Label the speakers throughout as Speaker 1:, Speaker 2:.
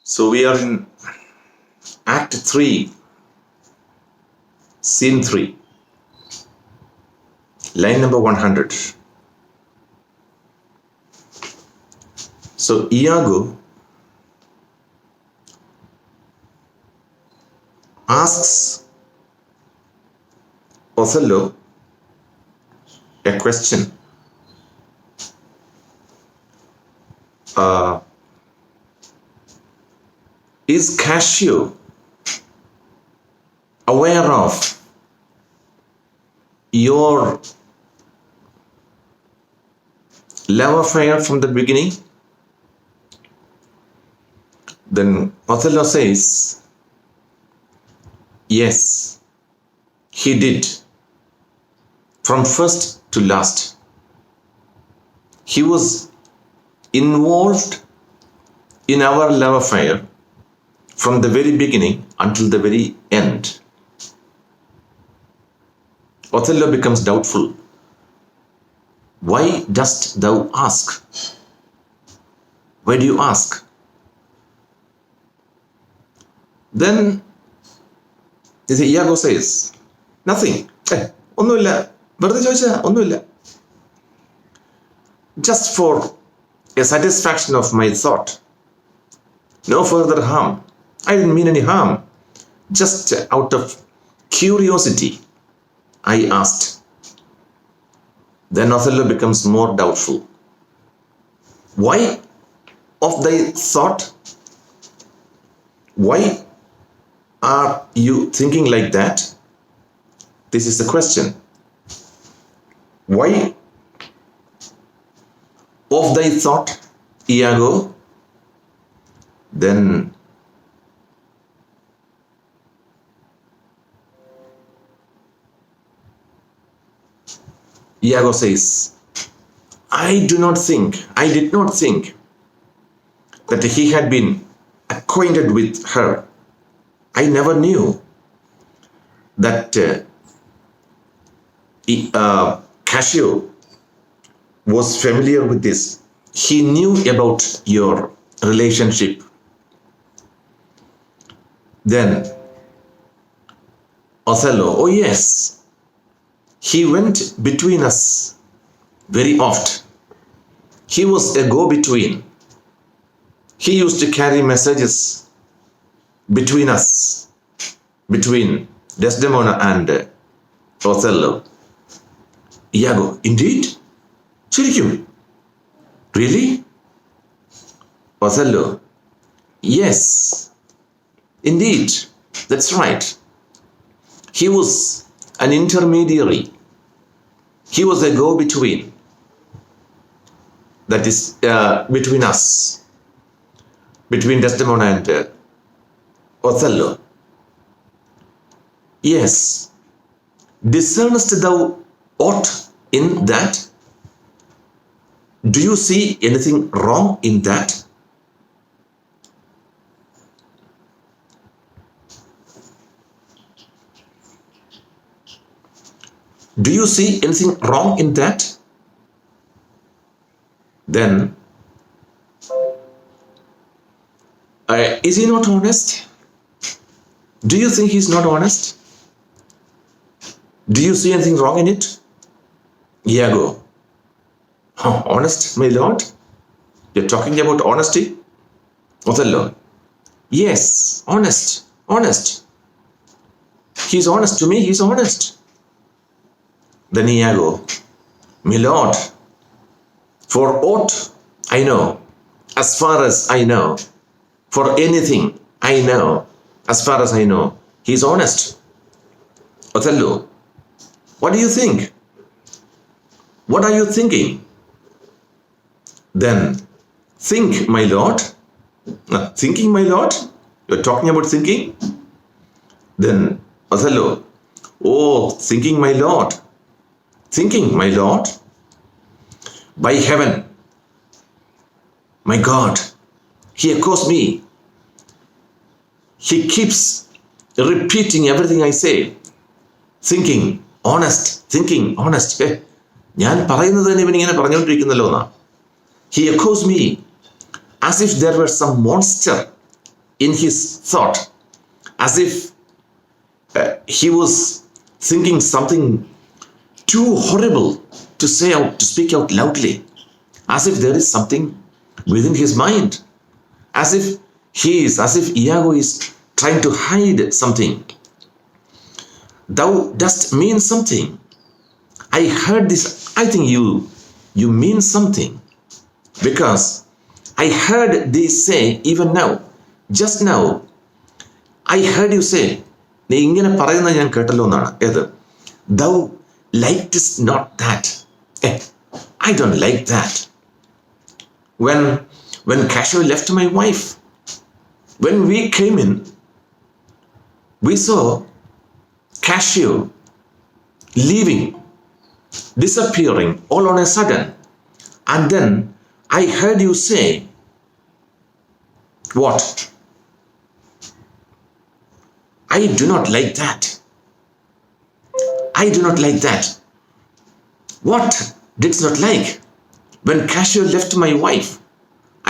Speaker 1: So we are in Act 3, Scene 3, line number 100. So Iago asks Othello a question. Is Cassio aware of your love affair from the beginning? Then Othello says, yes, he did. From first to last. He was involved in our love affair from the very beginning until the very end. Othello becomes doubtful. Why dost thou ask? Why do you ask? Then Iago says, nothing. Onnuilla. Verude choicha onnuilla. Just for a satisfaction of my thought. No further harm. I didn't mean any harm. Just out of curiosity, I asked. Then Othello becomes more doubtful. Why of thy thought? Why are you thinking like that? This is the question. Why of thy thought, Iago? Then Iago says, I did not think that he had been acquainted with her. I never knew that Cassio was familiar with this. He knew about your relationship. Then Othello, oh yes, he went between us very oft. He was a go-between. He used to carry messages between us, between Desdemona and Othello. Iago, indeed? Shirikum? Really? Othello, yes, indeed, that's right. He was an intermediary. He was a go-between. That is between us, between Desdemona and Othello. Yes. Discernest thou aught in that? Do you see anything wrong in that? Do you see anything wrong in that? Then, is he not honest? Do you think he's not honest? Do you see anything wrong in it? Iago, honest, my lord? You're talking about honesty? Othello, yes, honest. He's honest to me, he's honest. Then Iago, my lord, for aught I know, as far as I know, for anything I know, as far as I know, he's honest. Othello, what do you think? What are you thinking? Then, think, my lord. Thinking, my lord? You're talking about thinking? Then Othello, oh, thinking, my lord. Thinking, my lord. By heaven, my God, he echoes me. He keeps repeating everything I say. Thinking, honest, thinking, honest. ഞാൻ പറയുന്നത് തന്നെ ഇവനിങ്ങനെ പറഞ്ഞുകൊണ്ടിരിക്കുന്നല്ലോ എന്നാ. He echoes me as if there were some monster in his thought, as if he was thinking something too horrible to say out, to speak out loudly, as if there is something within his mind, as if Iago is trying to hide something. Thou dost mean something. I heard this. I think you mean something, because I heard thee say even now, just now, I heard you say, നീ ഇങ്ങനെ പറയുന്നത് ഞാൻ കേട്ടല്ലോ എന്നാണ്. ഏത്? Thou likest not that. I don't like that. When Cashew left my wife, when we came in, we saw Cashew leaving, disappearing all on a sudden. And then I heard you say, what? I do not like that. I do not like that. What didst not like? When Cashew left my wife,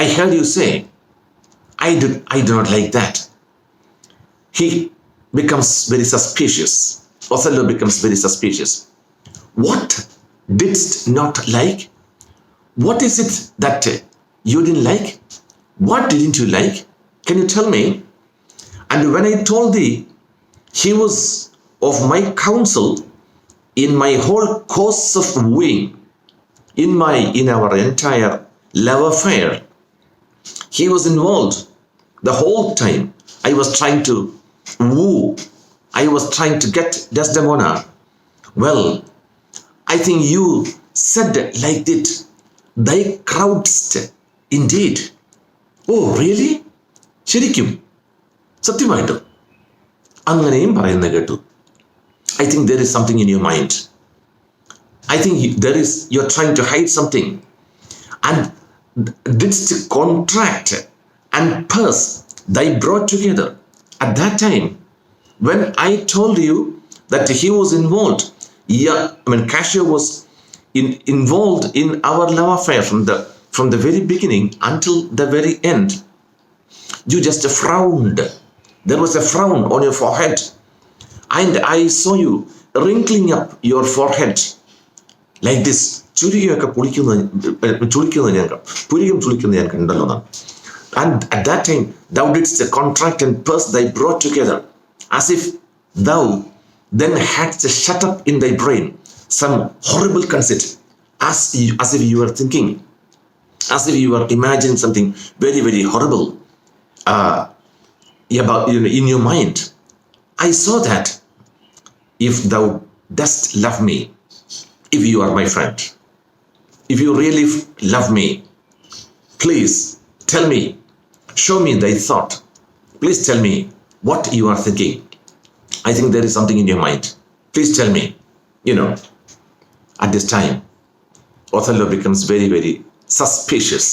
Speaker 1: I heard you say, I do not like that. He becomes very suspicious. Othello becomes very suspicious. What didst not like? What is it that you didn't like? What didn't you like? Can you tell me? And when I told thee, he was of my counsel in my whole course of wooing, in our entire love affair. He was involved the whole time. I was trying to woo. I was trying to get Desdemona. Well, I think you said like it. Thy crowdst indeed. Oh, really? ശരിക്കും സത്യമായിട്ടും അങ്ങനെയും പറയുന്ന കേട്ടു. I think there is something in your mind. I think you're trying to hide something, and didst contract and purse thy brought together. At that time, when I told you that he was involved, Cashew was involved in our love affair from the very beginning until the very end, you just frowned. There was a frown on your forehead, and I saw you wrinkling up your forehead like this. And at that time, thou didst contract and purse thy brought together, as if thou then hadst shut up in thy brain some horrible conceit, as if you were thinking, as if you were imagining something very, very horrible in your mind. I saw that. If thou dost love me, if you are my friend, if you really love me, please tell me, show me thy thought. Please tell me what you are thinking. I think there is something in your mind. Please tell me. At this time, Othello becomes very, very suspicious,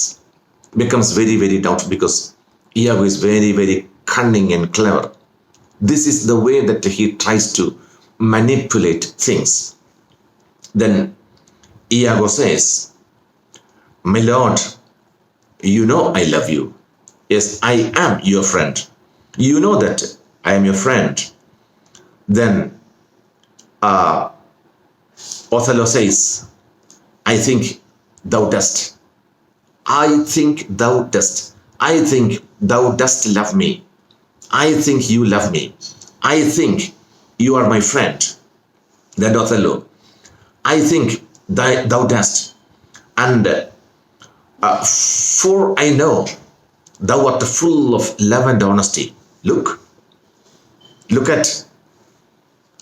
Speaker 1: becomes very, very doubtful, because Iago is very, very cunning and clever. This is the way that he tries to manipulate things. Then Iago says, my lord, you know I love you. Yes, I am your friend. You know that I am your friend. Then Othello says, I think thou dost. I think thou dost. I think thou dost love me. I think you love me. I think you are my friend. Then Othello, I think thou dost. And for I know thou art full of love and honesty. Look at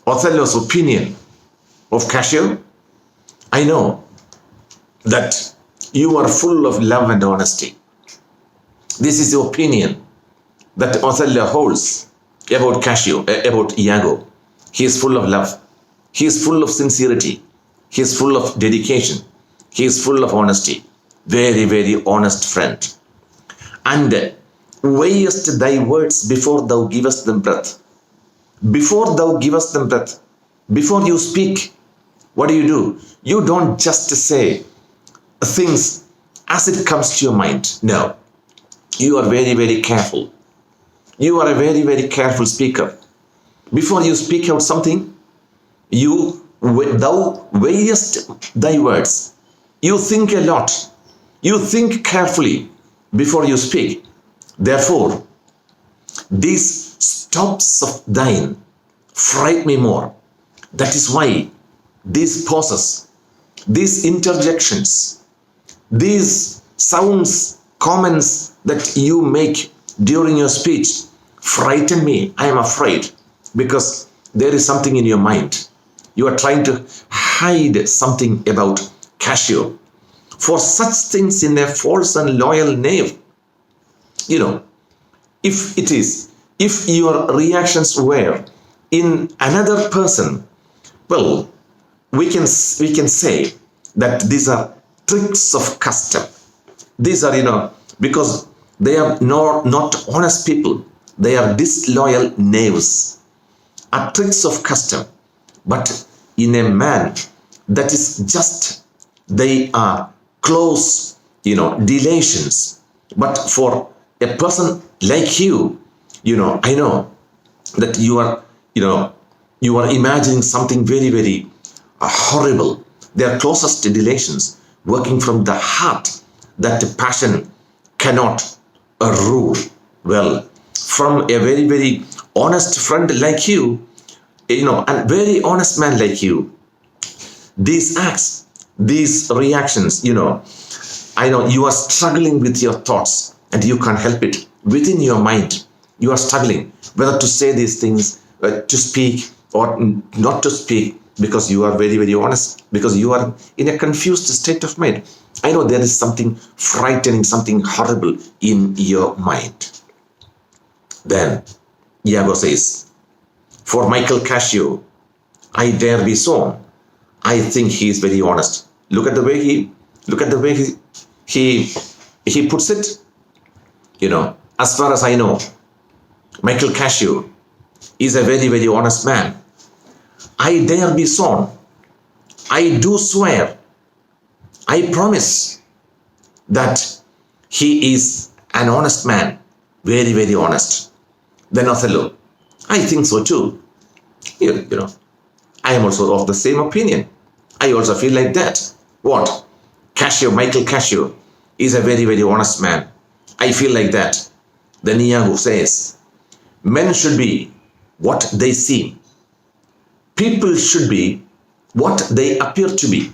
Speaker 1: Othello's opinion of Cashew. I know that you are full of love and honesty. This is the opinion that Othello holds about Cashew, about Iago. He is full of love. He is full of sincerity. He is full of dedication. He is full of honesty. Very, very honest friend. And weighest thy words before thou givest them breath. Before thou givest them breath, before you speak, what do? You don't just say things as it comes to your mind. No. You are very, very careful. You are a very, very careful speaker. Before you speak out something, thou weighest thy words. You think a lot. You think carefully before you speak. Therefore, these stops of thine fright me more. That is why these pauses, these interjections, these sounds, comments that you make during your speech frighten me. I am afraid because there is something in your mind. You are trying to hide something about Cassio. For such things in a false and loyal knave, if your reactions were in another person, well, we can say that these are tricks of custom. These are, because they are not honest people. They are disloyal knaves, are tricks of custom. But in a man, that is just, they are close, delations. But for a person like you, I know that you are imagining something very, very horrible. They are closest delations, working from the heart that the passion cannot rule. Well, from a very, very honest friend like you, and very honest man like you, these acts, these reactions, I know you are struggling with your thoughts and you can't help it. Within your mind, you are struggling whether to say these things, to speak or not to speak, because you are very, very honest, because you are in a confused state of mind. I know there is something frightening, something horrible in your mind. Then Iago says, for Michael Cassio, I dare be sworn. I think he is very honest. Look at the way he puts it. As far as I know, Michael Cassio is a very, very honest man. I dare be sworn. I do swear. I promise that he is an honest man. Very, very honest. Then Othello, I think so too. I am also of the same opinion. I also feel like that. What? Michael Cassio is a very, very honest man. I feel like that. Then Iago says, men should be what they seem. People should be what they appear to be.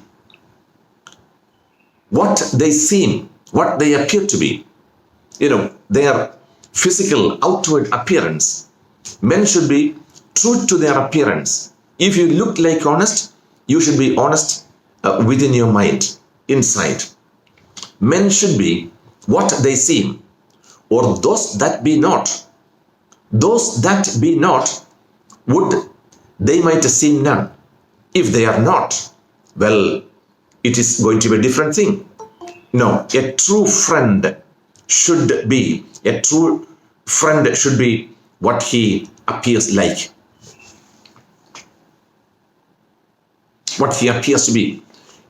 Speaker 1: What they seem, what they appear to be. Their physical, outward appearance. Men should be true to their appearance. If you look like honest, you should be honest within your mind, inside. Men should be what they seem, or those that be not. Those that be not, they might seem none. If they are not, well, it is going to be a different thing. No, a true friend should be what he appears like. What he appears to be.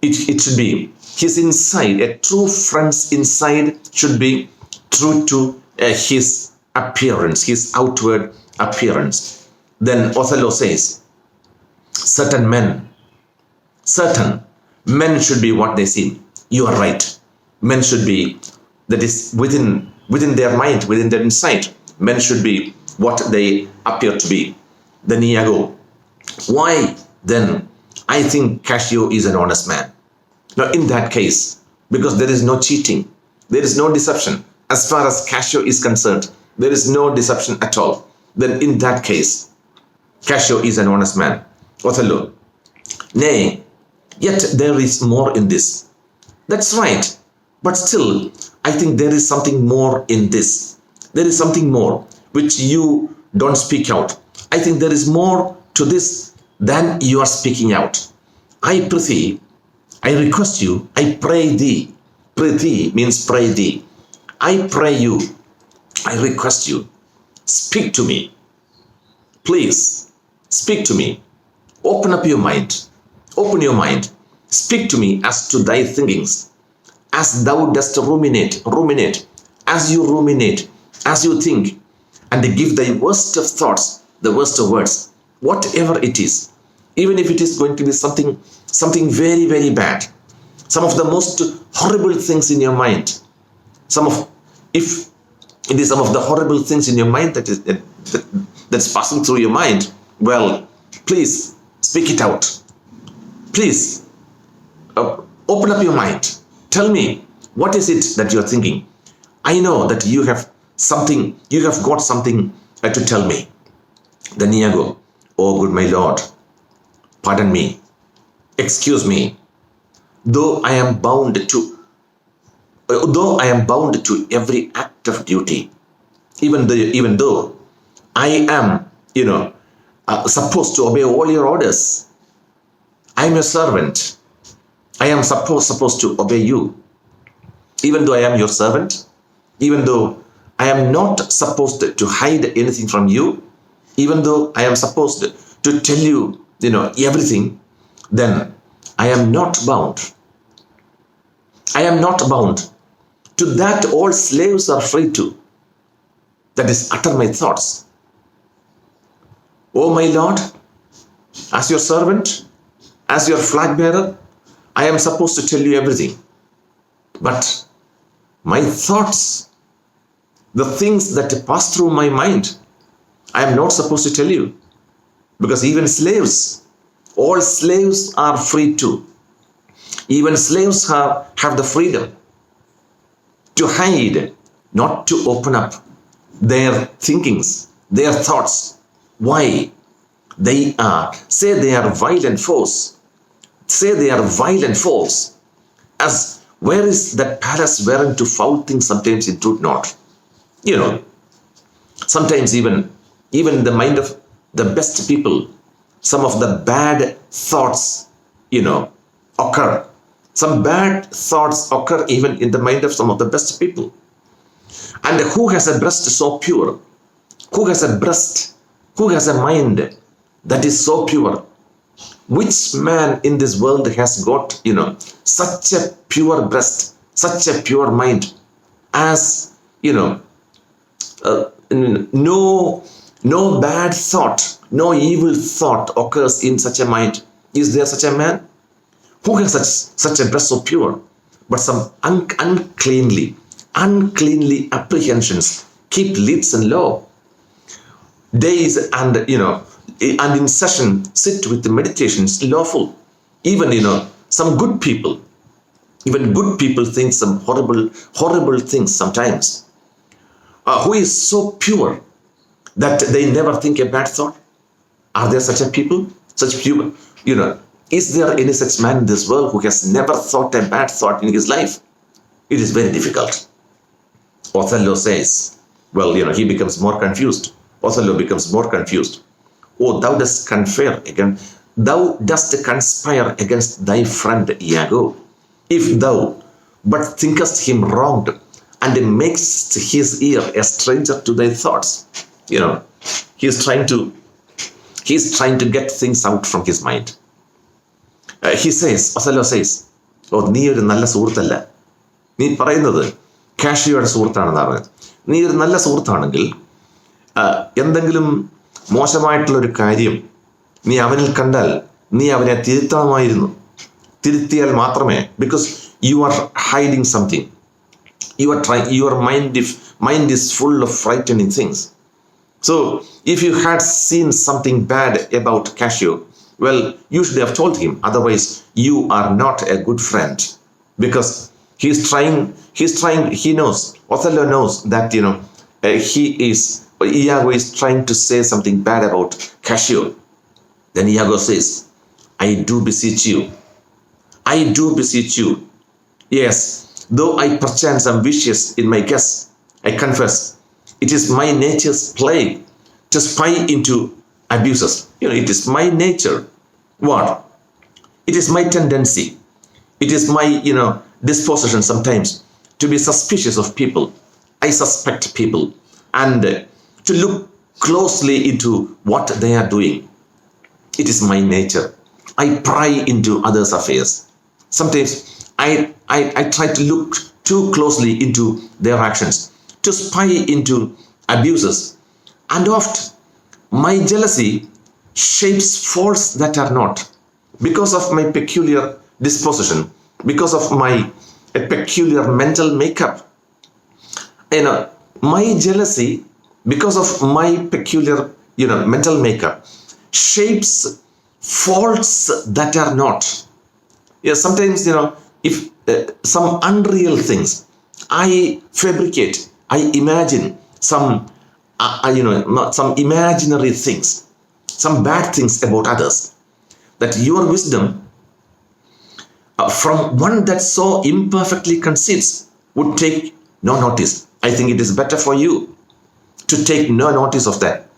Speaker 1: It should be his inside. A true friend's inside should be true to his appearance, his outward appearance. Then Othello says, certain men should be what they seem. You are right. Men should be, that is within their mind, within their inside. Men should be what they appear to be. Then Iago, why then I think Cassio is an honest man? Now in that case, because there is no cheating, there is no deception. As far as Cassio is concerned, there is no deception at all. Then in that case, Cassio is an honest man. Othello, nay, yet there is more in this. That's right. But still, I think there is something more in this. There is something more which you don't speak out. I think there is more to this than you are speaking out. I prithee, I request you, I pray thee. Prithee means pray thee. I pray you, I request you, speak to me. Please, speak to me. Open up your mind. Open your mind. Speak to me as to thy thinkings. As thou dost ruminate, as you ruminate, as you think, and give thy worst of thoughts, the worst of words, whatever it is, even if it is going to be something very, very bad, some of the most horrible things in your mind, if it is some of the horrible things in your mind that's passing through your mind, well, please speak it out. Please open up your mind. Tell me, what is it that you're thinking? I know that you have got something to tell me. Then Iago, oh good my Lord, pardon me, excuse me, though I am bound to every act of duty, even though I am, supposed to obey all your orders. I am your servant. I am supposed to obey you. Even though I am your servant, even though I am not supposed to hide anything from you, even though I am supposed to tell you, everything, then I am not bound. I am not bound. To that all slaves are free to. That is, utter my thoughts. Oh my Lord, as your servant, as your flag bearer, I am supposed to tell you everything. But my thoughts, the things that pass through my mind, I am not supposed to tell you. Because even slaves, all slaves are free too. Even slaves have the freedom to hide, not to open up their thinkings, their thoughts. Why? They are violent foes. Say they are violent foes. As where is that palace wherein to foul things sometimes it would not. Sometimes even in the mind of the best people, some of the bad thoughts, occur. Some bad thoughts occur even in the mind of some of the best people. And who has a breast so pure? Who has a mind that is so pure? Which man in this world has got, such a pure breast, such a pure mind, as, no bad thought, no evil thought occurs in such a mind. Is there such a man? Who has such a breast so pure? But some uncleanly apprehensions keep lids and low. Days and in session sit with the meditations lawful. Even some good people, think some horrible things sometimes. Who is so pure that they never think a bad thought? Are there such a people? Such pure, is there any such man in this world who has never thought a bad thought in his life? It is very difficult. Othello says, he becomes more confused. Othello becomes more confused. Oh, thou dost conspire against thy friend Iago. If thou but thinkest him wronged and makest his ear a stranger to thy thoughts. He's trying to get things out from his mind. Othello says, oh, നീ ഒരു നല്ല സുഹൃത്തല്ല. നീ പറയുന്നത് കാഷിയോയുടെ സുഹൃത്താണെന്ന് പറഞ്ഞത്. നീ ഒരു നല്ല സുഹൃത്താണെങ്കിൽ എന്തെങ്കിലും മോശമായിട്ടുള്ളൊരു കാര്യം നീ അവനിൽ കണ്ടാൽ നീ അവനെ തിരുത്തണമായിരുന്നു. തിരുത്തിയാൽ മാത്രമേ, because you are hiding something. Your mind is full of frightening things. So if you had seen something bad about Cassio, well, you should have told him. Otherwise, you are not a good friend. Because he knows, Othello knows that, Iago is trying to say something bad about Cassio. Then Iago says, I do beseech you. Yes, though I perchance am vicious in my guess, I confess, it is my nature's plague to spy into abuses. It is my nature. What? It is my tendency. It is my, disposition sometimes to be suspicious of people. I suspect people and to look closely into what they are doing. It is my nature. I pry into others' affairs. Sometimes I try to look too closely into their actions, to spy into abuses. And oft my jealousy shapes faults that are not, because of my peculiar disposition, because of my peculiar mental makeup. My jealousy, because of my peculiar mental makeup, shapes faults that are not. Yes, sometimes if some unreal things I fabricate, I imagine some some imaginary things, some bad things about others, that your wisdom from one that so imperfectly conceives would take no notice. I think it is better for you to take no notice of that.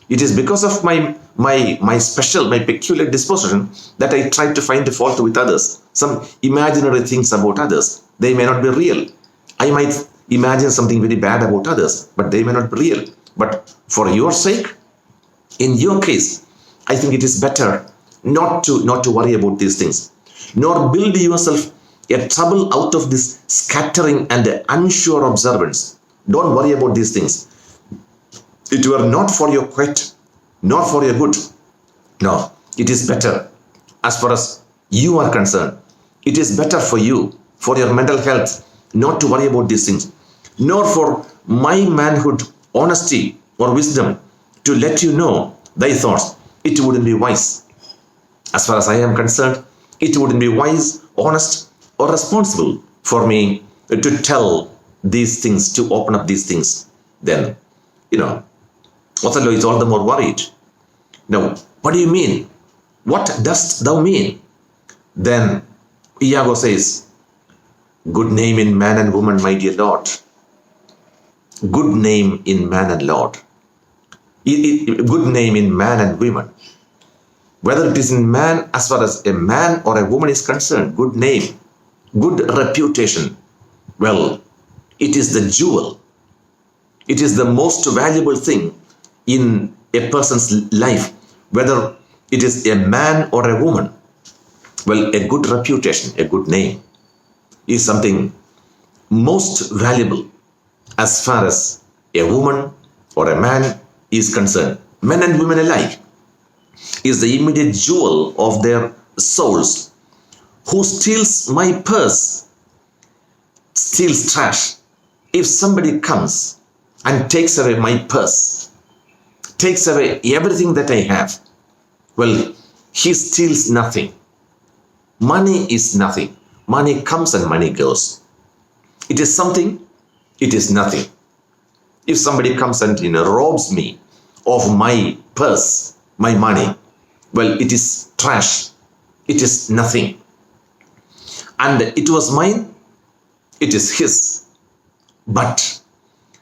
Speaker 1: It is because of my special, my peculiar disposition that I try to find a fault with others. Some imaginary things about others. They may not be real. I might imagine something very bad about others, but they may not be real. But for your sake, in your case, I think it is better not to worry about these things, nor build yourself a trouble out of this scattering and unsure observance. Don't worry about these things. It were not for your quiet, nor for your good. No, it is better as far as you are concerned. It is better for you, for your mental health, not to worry about these things, nor for my manhood, honesty, or wisdom to let you know thy thoughts. It wouldn't be wise. As far as I am concerned, it wouldn't be wise, honest, or responsible for me to tell these things, to open up these things. Then, Othello is all the more worried. Now, what do you mean? What dost thou mean? Then Iago says, good name in man and woman, my dear Lord. Good name in man and Lord. Good name in man and women. Whether it is in man, as far as a man or a woman is concerned, good name, good reputation. Well, it is the jewel. It is the most valuable thing in a person's life, whether it is a man or a woman. Well, a good reputation, a good name is something most valuable as far as a woman or a man is concerned. Men and women alike is the immediate jewel of their souls. Who steals my purse steals trash. If somebody comes and takes away my purse, takes away everything that I have, well, he steals nothing. Money is nothing. Money comes and money goes. It is something, it is nothing. If somebody comes and robs me of my purse, my money, well, it is trash. It is nothing. And it was mine, it is his, but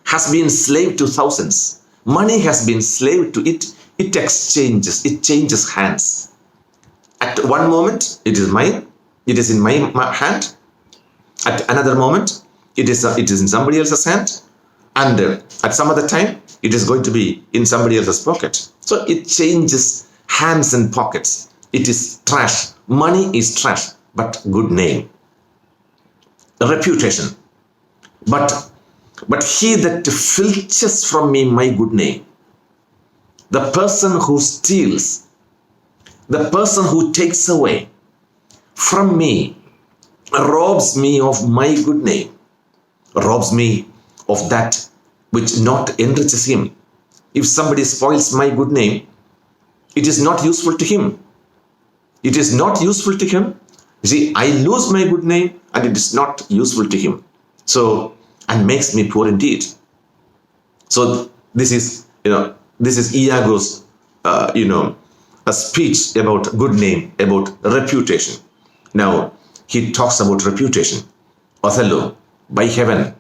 Speaker 1: has been slave to thousands. Money has been slave to it. It exchanges, it changes hands. At one moment, it is mine, it is in my hand. At another moment, it is in somebody else's hand. And at some other time, it is going to be in somebody else's pocket. So it changes hands and pockets. It is trash. Money is trash, but good name, reputation. But he that filches from me my good name, the person who steals, the person who takes away from me, robs me of my good name, robs me of that which not enriches him. If somebody spoils my good name, it is not useful to him. It is not useful to him. You see, I lose my good name and it is not useful to him. So, and makes me poor indeed. So this is Iago's, a speech about good name, about reputation. Now, he talks about reputation. Othello, by heaven,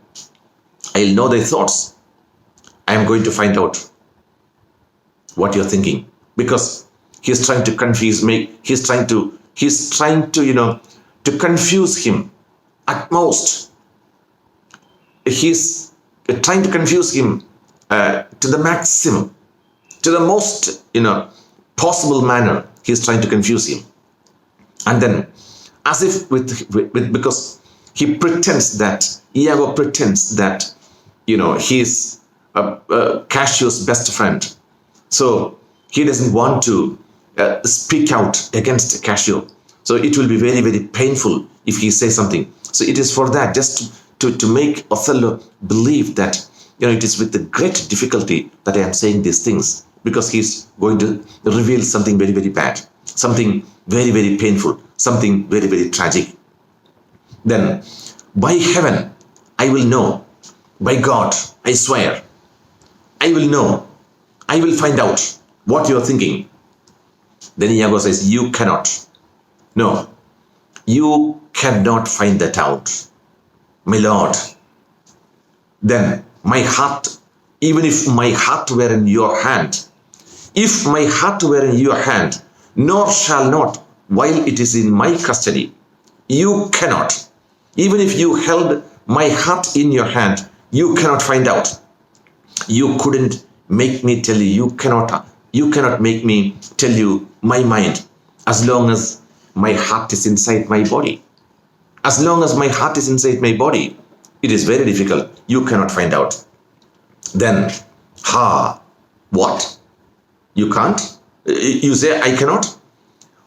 Speaker 1: I'll know thy thoughts. I am going to find out what you're thinking, because he's trying to confuse me. He's trying to confuse him at most. He's trying to confuse him to the maximum, to the most possible manner. He's trying to confuse him, and then as if because he pretends that Iago pretends that he's Cassio's best friend. So he doesn't want to speak out against Cassio. So it will be very, very painful if he says something. So it is for that, just to make Othello believe that, it is with the great difficulty that I am saying these things, because he's going to reveal something very, very bad, something very, very painful, something very, very tragic. Then, by heaven, I will know. By God, I swear, I will know. I will find out what you are thinking. Then Iago says, you cannot. No, you cannot find that out, my lord. Then my heart, even if my heart were in your hand, if my heart were in your hand, nor shall not while it is in my custody, you cannot. Even if you held my heart in your hand, you cannot find out. You couldn't make me tell you. You cannot make me tell you my mind, as long as my heart is inside my body. As long as my heart is inside my body, it is very difficult. You cannot find out. Then, what? You can't? You say, I cannot?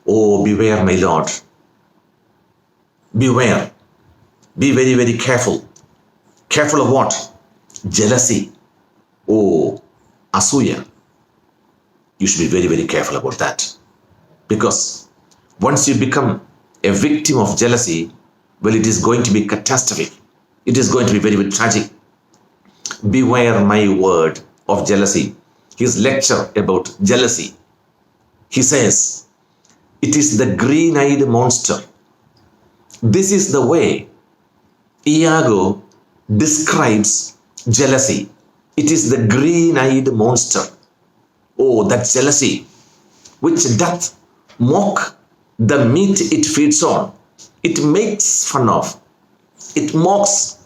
Speaker 1: Oh, beware, my lord. Beware. Be very, very careful. Careful of what? Jealousy. Oh, asuya. You should be very, very careful about that. Because once you become a victim of jealousy, well, it is going to be catastrophic. It is going to be very, very tragic. Beware, my word, of jealousy. His lecture about jealousy. He says, it is the green-eyed monster. This is the way Iago describes jealousy. It is the green-eyed monster. Oh, that jealousy, which doth mock the meat it feeds on. It makes fun of, it mocks,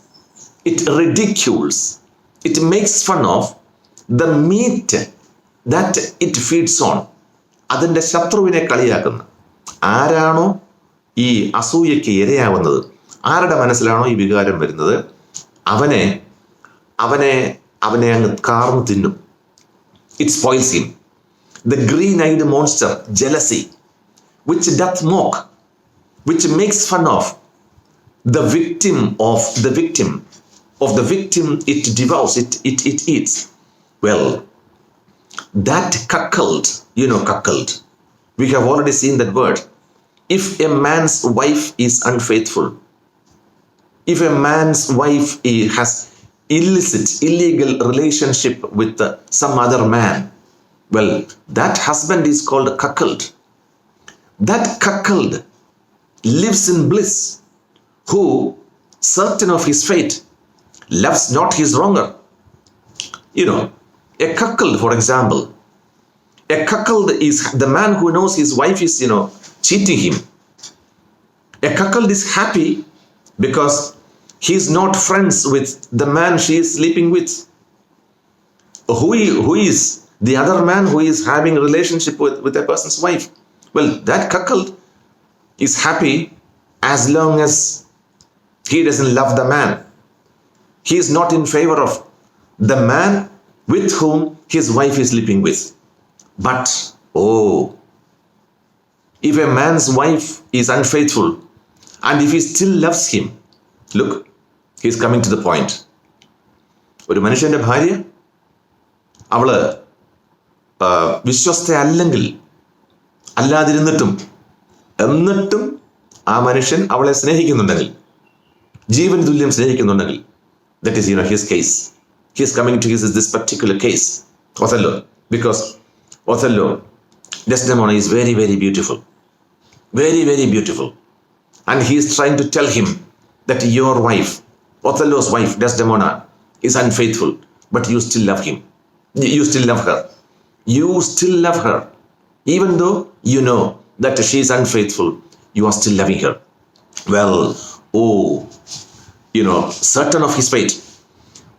Speaker 1: it ridicules, it makes fun of the meat that it feeds on. അതിൻ്റെ ശത്രുവിനെ കളിയാക്കുന്ന ആരാണോ ഈ അസൂയയ്ക്ക് ഇരയാവുന്നത്, ആരുടെ മനസ്സിലാണോ ഈ വികാരം വരുന്നത്, അവനെ അങ്ങ് കാർന്നു തിന്നും. It spoils him. The green-eyed monster, jealousy, which doth mock, which makes fun of the victim of the victim it devours, it eats. Well, that cuckold, cuckold. We have already seen that word. If a man's wife is unfaithful, if a man's wife has illegal relationship with some other man, well, that husband is called a cuckold. That cuckold lives in bliss, who, certain of his fate, loves not his wronger. A cuckold, for example, a cuckold is the man who knows his wife is, cheating him. A cuckold is happy because he is not friends with the man she is sleeping with. Who is the other man who is having a relationship with a person's wife? Well, that cuckold is happy as long as he doesn't love the man. He is not in favor of the man with whom his wife is sleeping with. But, if a man's wife is unfaithful and if he still loves him, look, he is coming to the point. ഒരു മനുഷ്യന്റെ ഭാര്യ അവള് വിശ്വസ്ത അല്ലാതിരുന്നിട്ടും എന്നിട്ടും ആ മനുഷ്യൻ അവളെ സ്നേഹിക്കുന്നുണ്ടെങ്കിൽ, ജീവൻ തുല്യം സ്നേഹിക്കുന്നുണ്ടെങ്കിൽ, that is his case. He is coming to this particular case, Othello, because Othello, Desdemona is very, very beautiful, very, very beautiful, and he is trying to tell him that your wife, Othello's wife, Desdemona, is unfaithful, but you still love him. You still love her. You still love her. Even though you know that she is unfaithful, you are still loving her. Well, certain of his fate.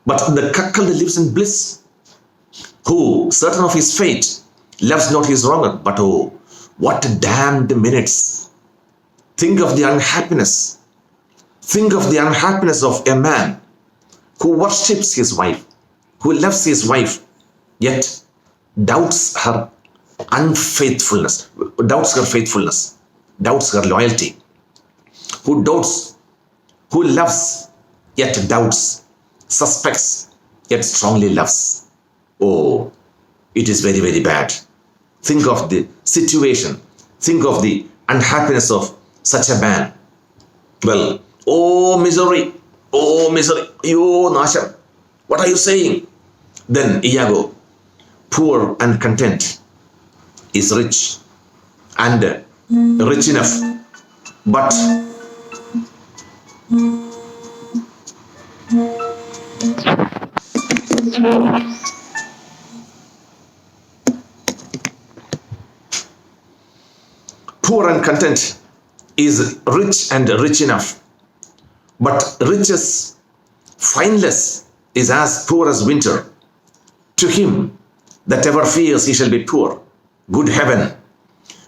Speaker 1: But the cuckold lives in bliss, who, certain of his fate, loves not his wronger. But what damned minutes. Think of the unhappiness. Think of the unhappiness of a man who worships his wife, who loves his wife, yet doubts her unfaithfulness, doubts her faithfulness, doubts her loyalty, who doubts, who loves, yet doubts, suspects, yet strongly loves. Oh, it is very, very bad. Think of the situation. Think of the unhappiness of such a man. Well, oh misery, you Nasham, what are you saying? Then Iago, poor and content, is rich and rich enough, but poor and content is rich and rich enough, but riches fineless is as poor as winter. To him that ever fears he shall be poor. Good heaven,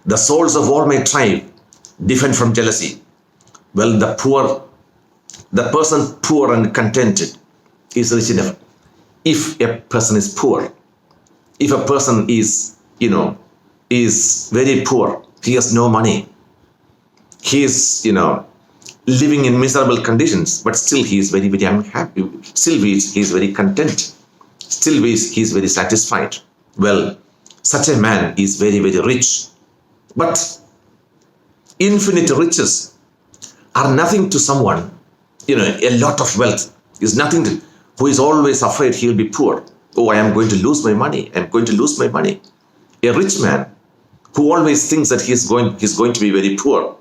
Speaker 1: the souls of all my tribe defend from jealousy. Well, the person poor and contented is rich enough. If a person is poor, if a person is, is very poor, he has no money, he is, living in miserable conditions, but still he is very, very unhappy. Still he is very content. Still he is very satisfied. Well, such a man is very, very rich. But infinite riches are nothing to someone, a lot of wealth is nothing to, who is always afraid he will be poor. Oh, I am going to lose my money. I am going to lose my money. A rich man who always thinks that he's going to be very poor,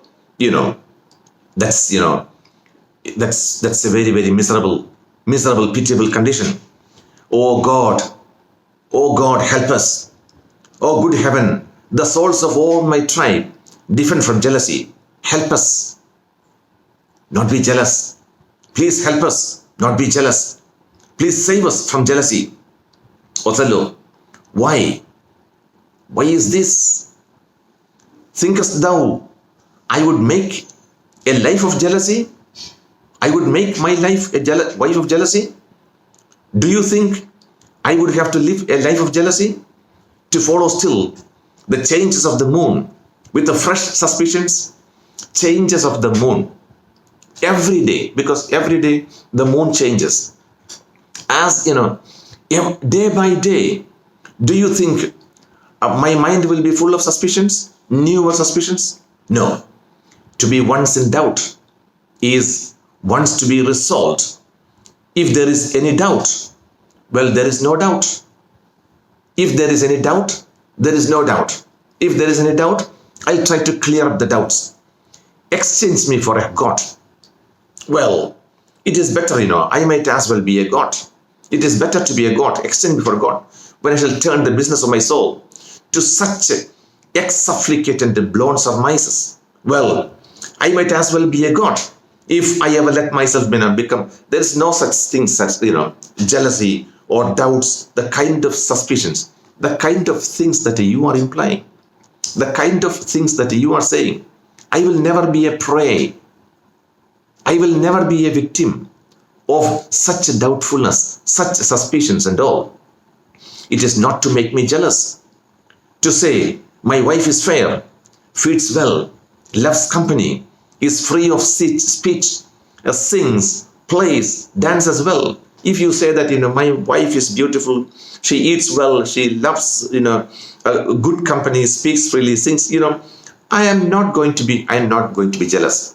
Speaker 1: that's a very, very miserable, pitiable condition. Oh God, help us. Oh good heaven, the souls of all my tribe defend from jealousy. Help us not be jealous. Please help us not be jealous. Please save us from jealousy. Othello, why? Why is this? Thinkest thou I would make a life of jealousy? I would make my life a life of jealousy? Do you think I would have to live a life of jealousy? To follow still the changes of the moon with the fresh suspicions? Changes of the moon. Every day, because every day the moon changes. As day by day, do you think my mind will be full of suspicions? Newer suspicions? No. To be once in doubt is once to be resolved. If there is any doubt, well, there is no doubt. If there is any doubt, there is no doubt. If there is any doubt, I'll try to clear up the doubts. Exchange me for a god. Well, it is better, I might as well be a god. It is better to be a god. Exchange me for a god. When I shall turn the business of my soul to such ex-afflicate and blown surmises. Well, I might as well be a god. If I ever let myself become, there is no such thing as, jealousy or doubts, the kind of suspicions, the kind of things that you are implying, the kind of things that you are saying. I will never be a prey. I will never be a victim of such doubtfulness, such suspicions and all. It is not to make me jealous. To say, my wife is fair, feeds well, loves company, is free of speech, sings, plays, dances well. If you say that, my wife is beautiful, she eats well, she loves, good company, speaks freely, sings, I am not going to be jealous.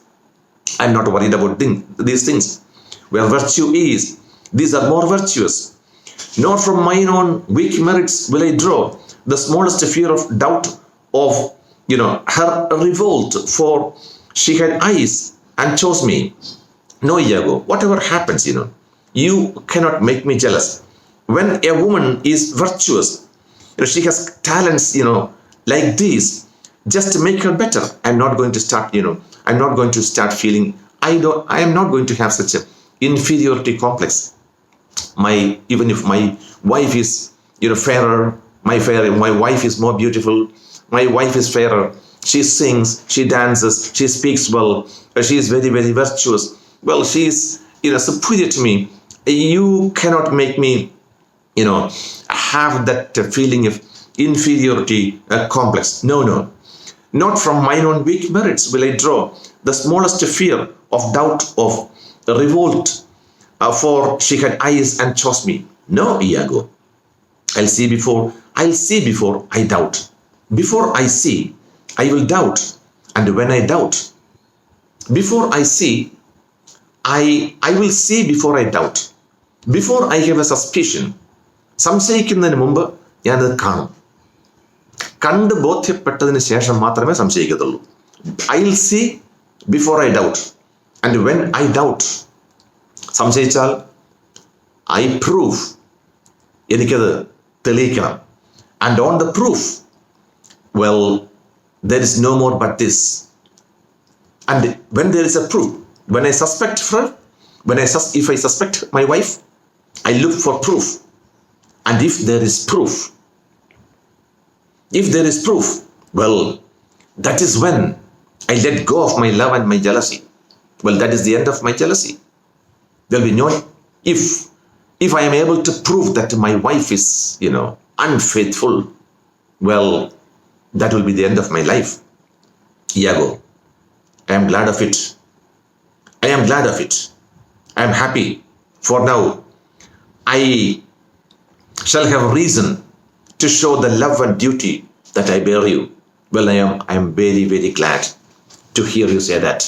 Speaker 1: I'm not worried about these things. Where virtue is, these are more virtuous. Nor from mine own weak merits will I draw the smallest fear of doubt of, her revolt, for she had eyes and chose me. No, Iago, whatever happens, you cannot make me jealous. When a woman is virtuous, she has talents, like these, just to make her better. I'm not going to start, I'm not going to start feeling, I am not going to have such an inferiority complex. Even if my wife is, fairer, my wife is more beautiful, my wife is fairer, she sings, she dances, she speaks well, she is very, very virtuous. Well, she is, superior to me. You cannot make me, have that feeling of inferiority complex. No. Not from mine own weak merits will I draw the smallest fear of doubt of revolt, for she had eyes and chose me. No, Iago. I'll see before I doubt. Before I see, I will doubt. And when I doubt, before I see, I will see before I doubt. Before I have a suspicion, സംശയിക്കുന്നതിന് മുമ്പ് ഞാനത് കാണും. കണ്ട് ബോധ്യപ്പെട്ടതിന് ശേഷം മാത്രമേ സംശയിക്കത്തുള്ളൂ. I will see before I doubt. And when I doubt, സംശയിച്ചാൽ I proof, എനിക്കത് തെളിയിക്കണം. And on the proof, well, there is no more but this. And when there is a proof, when I suspect her, if I suspect my wife, I look for proof. And if there is proof, well, that is when I let go of my love and my jealousy. Well, that is the end of my jealousy. There will be no, if I am able to prove that my wife is, unfaithful, well, that will be the end of my life. Iago, I am glad of it. I am happy. For now, I shall have reason to show the love and duty that I bear you. Well, I am very, very glad to hear you say that.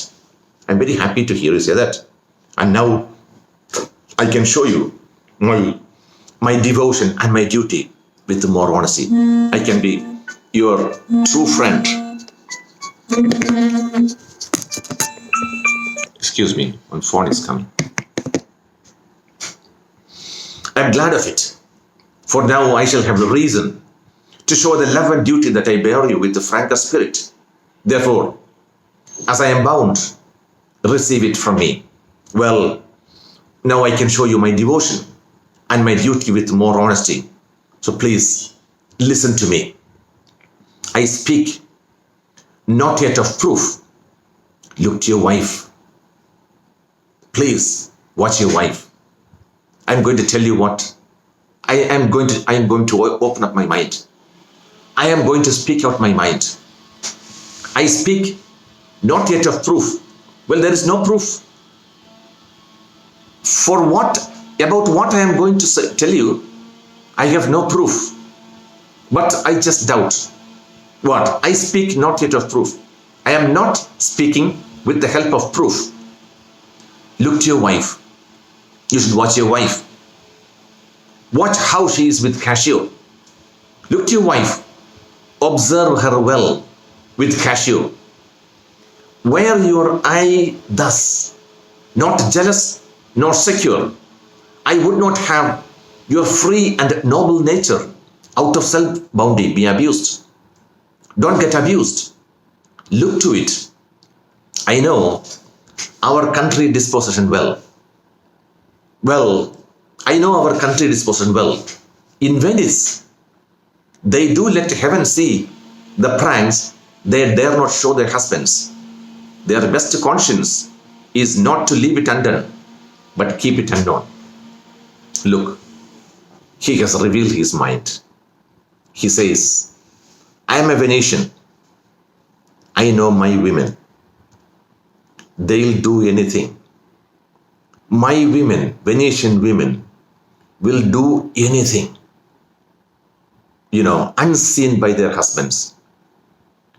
Speaker 1: I'm very happy to hear you say that. And now I can show you my devotion and my duty with more honesty. I can be your true friend. Excuse me, my phone is coming. I'm glad of it. For now I shall have the reason to show the love and duty that I bear you with the frankest spirit. Therefore, as I am bound, receive it from me. Well, now I can show you my devotion and my duty with more honesty. So please, listen to me. I speak not yet of proof. Look to your wife. Please, watch your wife. I'm going to tell you what. I am going to open up my mind. I am going to speak out my mind. I speak not yet of proof. Well, there is no proof. About what I am going to tell you, I have no proof. But I just doubt. What? I speak not yet of proof. I am not speaking with the help of proof. Look to your wife. You should watch your wife. Watch how she is with Cassio. Look to your wife. Observe her well with Cassio. Were your eye thus, not jealous nor secure, I would not have your free and noble nature out of self-bounty be abused. Don't get abused. Look to it. I know our country disposition well. I know our country disposition well. In Venice, they do let heaven see the pranks they dare not show their husbands. Their best conscience is not to leave it undone, but keep it unknown. Look, he has revealed his mind. He says, I am a Venetian. I know my women. They'll do anything. My women, Venetian women, will do anything, unseen by their husbands,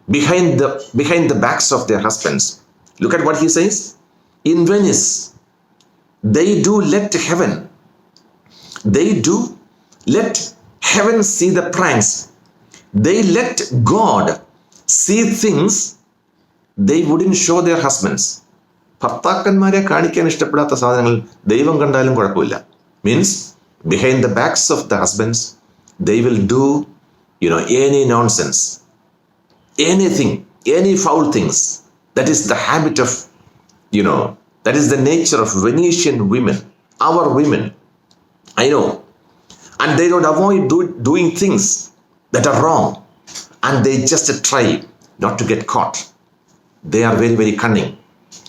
Speaker 1: behind the backs of their husbands. Look at what he says. In Venice, they do let heaven see the pranks. They let God see things they wouldn't show their husbands. ഭർത്താക്കന്മാരെ കാണിക്കാൻ ഇഷ്ടപ്പെടാത്ത സാധനങ്ങൾ ദൈവം കണ്ടാലും കുഴപ്പമില്ല. Means behind the backs of the husbands, they will do, any nonsense, anything, any foul things. That is the habit of, that is the nature of Venetian women, our women. I know. And they don't avoid doing things that are wrong. And they just try not to get caught. They are very, very cunning.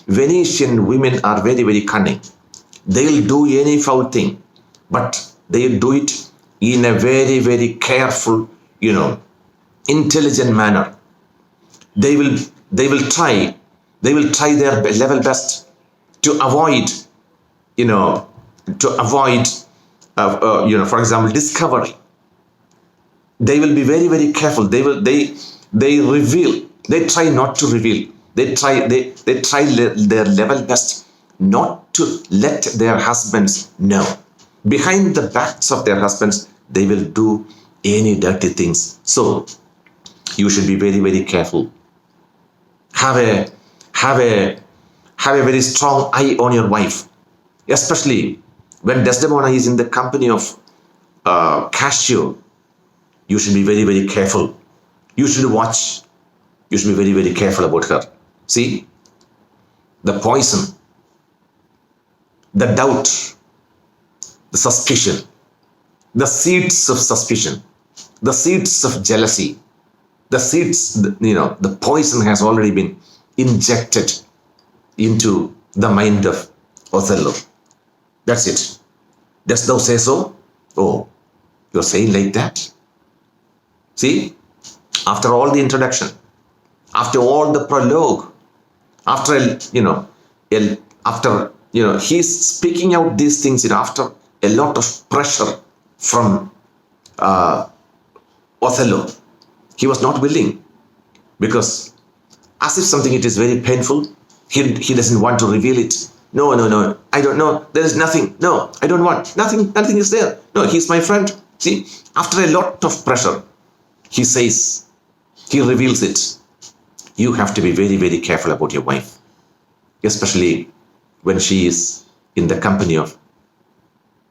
Speaker 1: Venetian women are very, very cunning. They'll do any foul thing, but they'll do it in a very, very careful, intelligent manner. They will try their level best to avoid, you know, for example, discovery. They will be very, very careful. They reveal. They try not to reveal. They try their level best not to let their husbands know. Behind the backs of their husbands, they will do any dirty things. So you should be very, very careful. Have a very strong eye on your wife, especially when Desdemona is in the company of Cassio. You should be very, very careful. You should watch. You should be very, very careful about her. See, the poison, the doubt, the suspicion, the seeds of suspicion, the seeds of jealousy, the seeds, the poison has already been injected into the mind of Othello. That's it. Dost thou say so? Oh, you're saying like that? See, after all the introduction, after all the prologue, after he's speaking out these things, after a lot of pressure from Othello, he was not willing, because as if something it is very painful, he doesn't want to reveal it. No, I don't know. There is nothing. No, I don't want. Nothing is there. No, he's my friend. See, after a lot of pressure, he says, he reveals it. You have to be very, very careful about your wife, especially when she is in the company of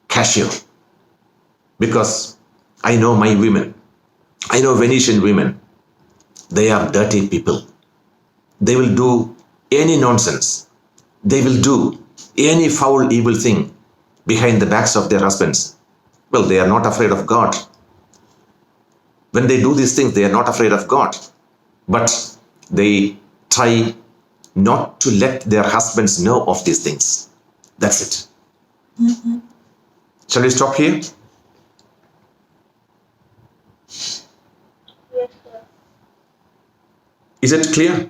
Speaker 1: Cassio. Because I know my women, I know Venetian women, they are dirty people. They will do any nonsense. They will do any foul, evil thing behind the backs of their husbands. Well, they are not afraid of God. When they do these things, they are not afraid of God. But they try not to let their husbands know of these things. That's it. Mm-hmm. Shall we stop here?
Speaker 2: Yes, sir.
Speaker 1: Is it clear?